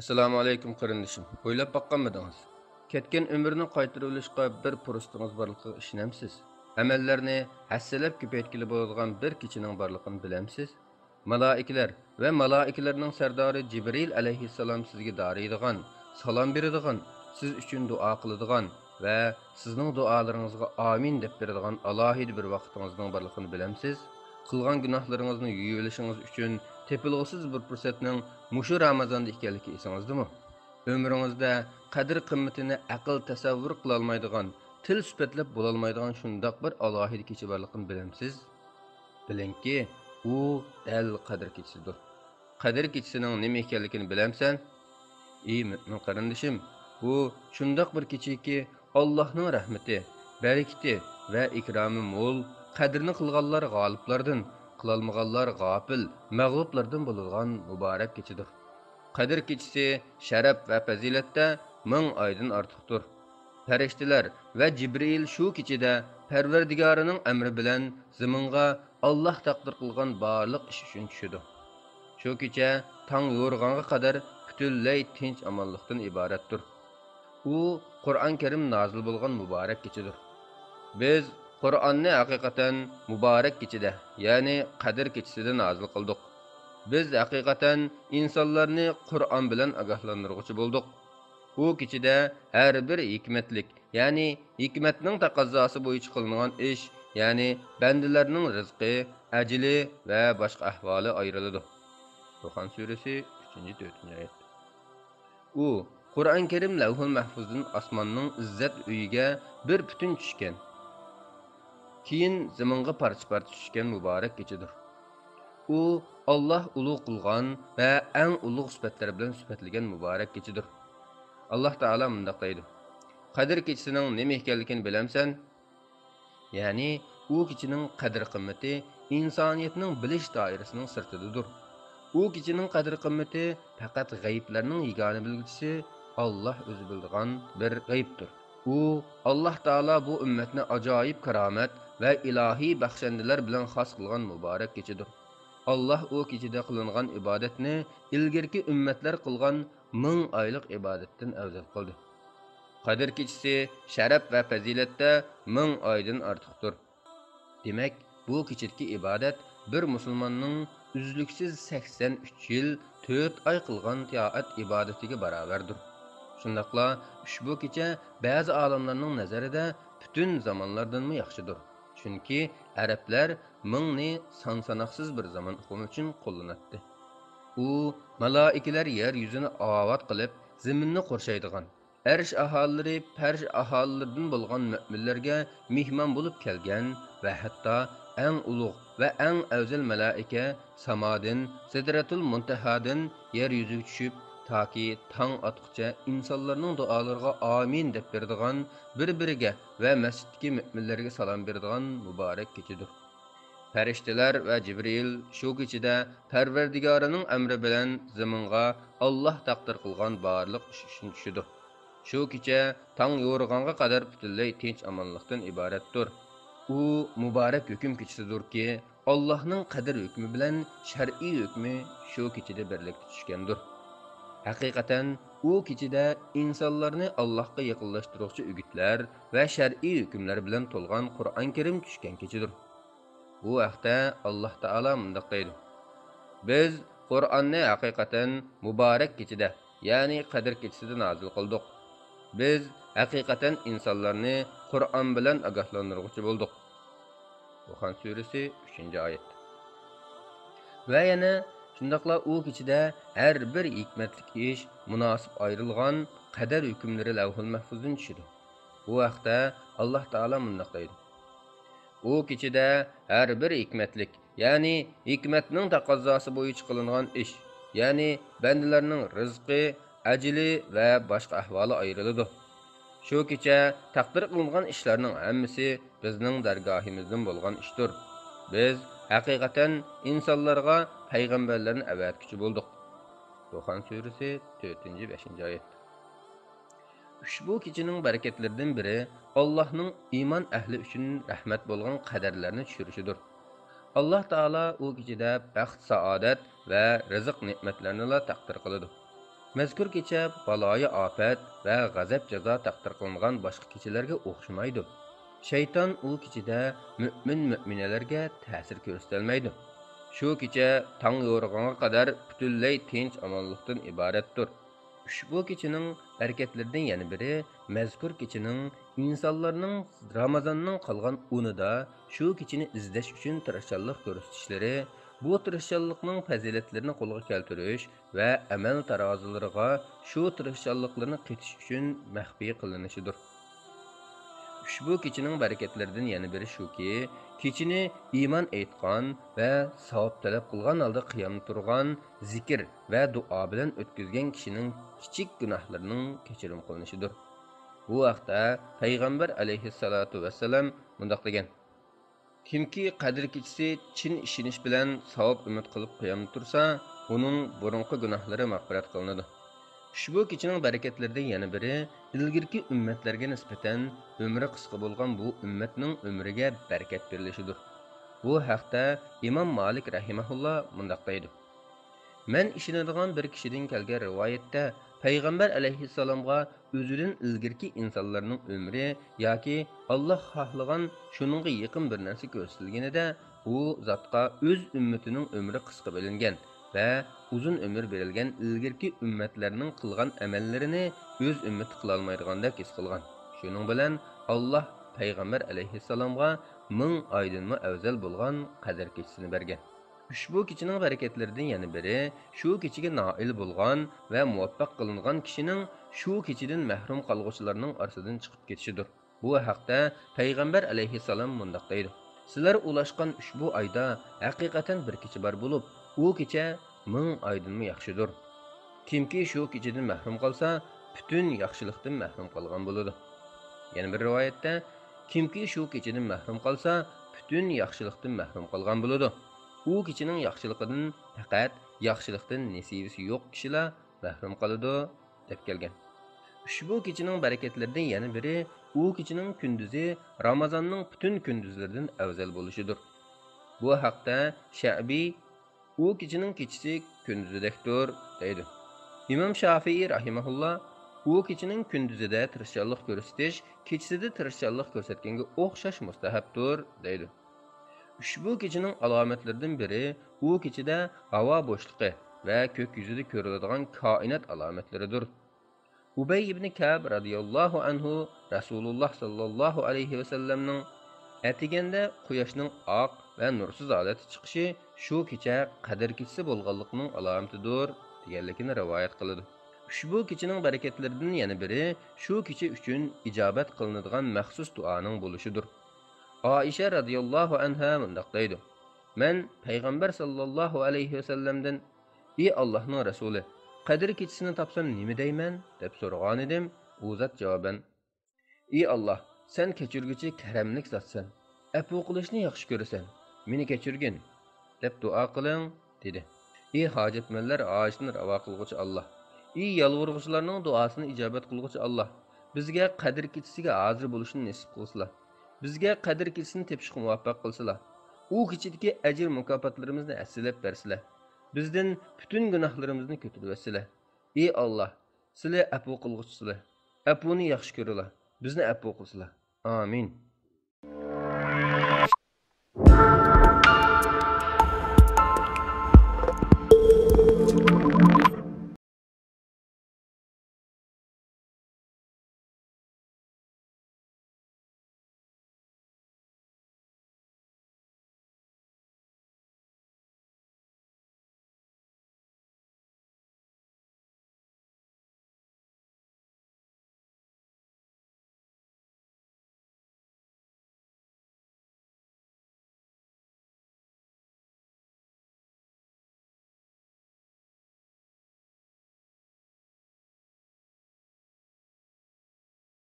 Assalomu alaykum qarindishim. O'ylab baqqanmidingiz? Ketgan ömürni qaytarılışqa bir fursatınız barlıqı işinamsiz? Amallarni hassalab ko'paytkili bo'ladigan bir kechining barligini bilamsiz? Malaiklar va malaiklarning sardori Jibril alayhissalom sizga dariydigan, salom beradigan, siz uchun duo qiladigan va sizning duolaringizga amin deb beradigan alohida bir vaqtingizning barligini bilamsiz? Qilgan gunohlaringizni yuyib olishingiz uchun tepilg'isiz bir fursatning mushu Ramazonda ekanligi esingizdami? Ömrüngizdə qadr qimmatini aql tasavvur qila olmaydigan, til sifatlab bo'la olmaydigan shundoq bir alohida kecha borligini bilamsiz? Bilingki, u dal qadr kechasidir. Qadr kechasining nima ekanligini bilamsan? Ey mu'min qarindishim, bu shundoq bir kechaki Allohning rahmati, barakati va ikromi mo'l, qadrini qilganlar g'oliblardan, qilolmaganlar g'ofil, mag'lublardan bo'ladigan muborak kechadir. Qadr kechisi sharaf va fazilatda ming oydan ortiqdir. Farishtalar va Jibril shu kechada Parvardigorining amri bilan zaminga Alloh taqdir qilgan barliq ish uchun tushadi. Shu kecha tong yo'rg'onga qadar butunlay tinch omonlikdan iboratdir. U Qur'on Karim nozil bo'lgan muborak kechadir. Biz Qur'onni haqiqatan muborak kechada, ya'ni Qadr kechasida nozil qildik. Biz haqiqatan insonlarni Qur'on bilan ogohlantiruvchi bo'ldik. U kechada har bir hikmatlik, ya'ni hikmatning taqozosi bo'yicha qilingan ish, ya'ni bandalarning rizqi, ajli va boshqa ahvoli ayriladi. Duxon surasi 3-4 oyat. U Qur'on Karim Lavhul Mahfuzdan osmonning izzat uyiga bir butun tushgan. Keyin zaminga parcha-parcha tushgan muborak kechadir. U Alloh ulug' qilgan va eng ulug' sifatlar bilan sifatlagan muborak kechadir. Alloh taolo mundaq deydi: Qadr kechasining nima ekanligini bilamsan? Ya'ni u kechining qadr qimmati insoniyatning bilish doirasining sirtidir. U kechining qadr qimmati faqat g'ayblarning yagona bilguvchisi Alloh o'zi biladigan bir g'aybdir. U Alloh taolo bu ummatni ajoyib karomat va ilohiy baxshandalar bilan xos qilgan muborak kechadir. Allah o kechada qilingan ibodatni ilgirki ummatlar qilgan 1000 oylik ibodatdan afzal qildi. Qadr kechasi sharaf va fazilatda 1000 oydan ortiqdir. Demak, bu kechadagi ibodat bir musulmonning uzluksiz 83 yil 4 oy qilgan toat ibodatiga barobardir. Shundaqla ushbu kecha ba'zi olimlarning nazarida butun zamonlardanmi yaxshidir. Chunki arablar mingni son-sanoqsiz bir zaman uqumi uchun qo'llanadi. U malaikalar yer yuzini obod qilib, zaminni qorshaydigan, arsh aholilari farsh aholilaridan bo'lgan mu'minlarga mehmon bo'lib kelgan va hatto eng ulug' va eng afzal malaika samodin Sidratul Muntahadan yer yuziga tushib toki tong otqicha insonlarning duolariga amin deb beradigan, bir-biriga va masjiddagi mu'minlarga salom beradigan muborak kechadir. Farishtalar va Jibril shu kechada Parvardigorining amri bilan zaminga Alloh taqdir qilgan barliq ish uchun tushadi. Shu kecha tong yo'rg'onga qadar butunlay tinch omonlikdan iboratdir. U muborak hukm kechasidirki, Allohning qadr hukmi bilan shar'iy hukmi shu kechada birlikda tushgandir. Haqiqatan u kechada insonlarni Allohga yaqinlashtiruvchi o'gitlar va shar'iy hukmlar bilan to'lgan Qur'on Karim tushgan kechadir. Bu vaqtda Alloh taolo mundaq deydi: Biz Qur'onni haqiqatan muborak kechada, ya'ni Qadr kechasida nozil qildik. Biz haqiqatan insonlarni Qur'on bilan ogohlantiruvchi bo'ldik. Duxon surasi 3-oyat. Va yana shundaqla u kechada har bir hikmatli ish munosib ayrilgan qadar hukmlari Lavhul Mahfuzdan tushadi. Bu vaqtda Alloh taolo mundaq deydi: U kechada har bir hikmatlik, ya'ni hikmatning taqozosi bo'yicha qilingan ish, ya'ni bandalarning rizqi, ajli va boshqa ahvoli ayriladi. Shu kecha taqdir qilingan ishlarning hammasi bizning dargohimizdan bo'lgan ishdir. Biz haqiqatan insonlarga payg'ambarlarni avatguchi bo'ldik. Duxon surasi 4-5-oyat. Ushbu kechining barakatlaridan biri Allohning iymon ahli uchun rahmat bo'lgan qadarlarni tushirishidir. Alloh taolo u kechada baxt, saodat va rizq ne'matlarini taqdir qiladi. Mazkur kecha baloyi ofat va g'azab jazo taqdir qilingan boshqa kechalarga o'xshamaydi. Shayton u kechada mu'minalarga ta'sir ko'rsatolmaydi. Shu kecha tong yo'rg'onga qadar butunlay tinch omonlikdan iboratdir. Ushbu kechaning harakatlaridan yana biri mazkur kechaning insonlarning Ramazonning qolgan o'nida shu kechani izlash uchun tirishchanlik ko'rsatishlari, bu tirishchanlikning fazilatlarini qo'lga keltirish va amal tarozilariga shu tirishchanliklarni qetish uchun maxfiy qilinishidir. Ushbu kechining barakatlaridan yana biri shuki, kechini iymon aytgan va savob talab qilgan holda qiyom turgan, zikr va duo bilan o'tkazgan kishining kichik gunohlarining kechirim qilinishidir. Bu vaqtda payg'ambar alayhissalatu vassalam mundaq degan: Kimki qadr kechisi chin ishonish bilan savob umid qilib qiyom tursa, uning burunqi gunohlari mag'firat qilinadi. Ushbu kechining barakatlaridan yana biri ilgirki ummatlarga nisbatan umri qisqa bo'lgan bu ummatning umriga barakat berilishidir. Bu haqda Imom Malik rahimahulloh mundaq deydi: Men ishonadigan bir kishidan kelgan rivoyatda payg'ambar alayhissalomga o'zidan ilgirki insonlarning umri yoki Alloh xohlagan shuningga yaqin bir narsa ko'rsatilganida u zotga o'z ummatining umri qisqa bo'lingan va uzun umr berilgan ilgirki ummatlarning qilgan amallarini o'z ummati qila olmaydigandek his qilgan. Shuning bilan Alloh payg'ambar alayhissalomga 1000 oydanmi afzal bo'lgan qadr kechisini bergan. Ushbu kechining barakatlaridan yana biri shu kechiga noil bo'lgan va muvaffaq qilingan kishining shu kechidan mahrum qolguvchilarning orasidan chiqib ketishidir. Bu haqda payg'ambar alayhissalom mundaq deydi: Sizlar ulashgan ushbu oyda haqiqatan bir kecha bor bo'lib, u kecha 1000 oydanmi yaxshidir. Kimki shu kechidan mahrum qolsa, butun yaxshilikdan mahrum qolgan bo'ladi. Yana bir rivoyatda kimki shu kechidan mahrum qolsa, butun yaxshilikdan mahrum qolgan bo'ladi. U kishining yaxshiligidan faqat yaxshilikdan nasibasi yo'q kishilar mahrum qoladi deb kelgan. Ushbu kechining barakatlaridan yana biri u kechining kunduzi Ramazonning butun kunduzlaridan afzal bo'lishidir. Bu haqda Sha'biy u kechining kechisi kunduzidekdir deydi. Imom Shafiiy rahimahulloh u kechining kunduzida tirishchanlik ko'rsatish, kechasida tirishchanlik ko'rsatganga o'xshash mustahabdir deydi. Ushbu kechining alomatlaridan biri u kechida havo bo'shliqi va ko'k yuzida ko'riladigan koinot alomatlaridir. Ubay ibn Ka'b radhiyallohu anhu Rasululloh sallallohu alayhi va sallamning atiganda quyoshning oq va nursiz holati chiqishi shu kecha qadr kechasi bo'lganligining alomatidir deganligini rivoyat qiladi. Ushbu kechining barakatlaridan yana biri shu kecha uchun ijobat qilinadigan maxsus duoning bo'lishidir. Aisha radhiyallohu anha mundaq deydi: Men payg'ambar sallallohu alayhi va sallamdan: "Ey Allohning rasuli, qadr kechasini topsam nima deyman?" deb so'ragan edim. U zot javoban: "Ey Alloh, sen kechirguchi karamlik zotsan. Afu qilishni yaxshi ko'rasan. Meni kechirgin" deb duo qiling dedi. Ey hojatmanlar oshini ravo qilguvchi Alloh, ey yalvurg'uvchilarning duosini ijobat qilguvchi Alloh, bizga qadr kechasiga hozir bo'lishni nasib qilsizlar. Bizga qadr kechasini tepishga muvaffaq qilsizlar. U kechadagi ajr mukofotlarimizni assilab bersizlar. Bizdan butun gunohlarimizni ko'tarib Ey Alloh, sizlar afu qilg'uvchisizlar. Afuni yaxshi ko'ringlar. Bizni afu qilsizlar. Amin.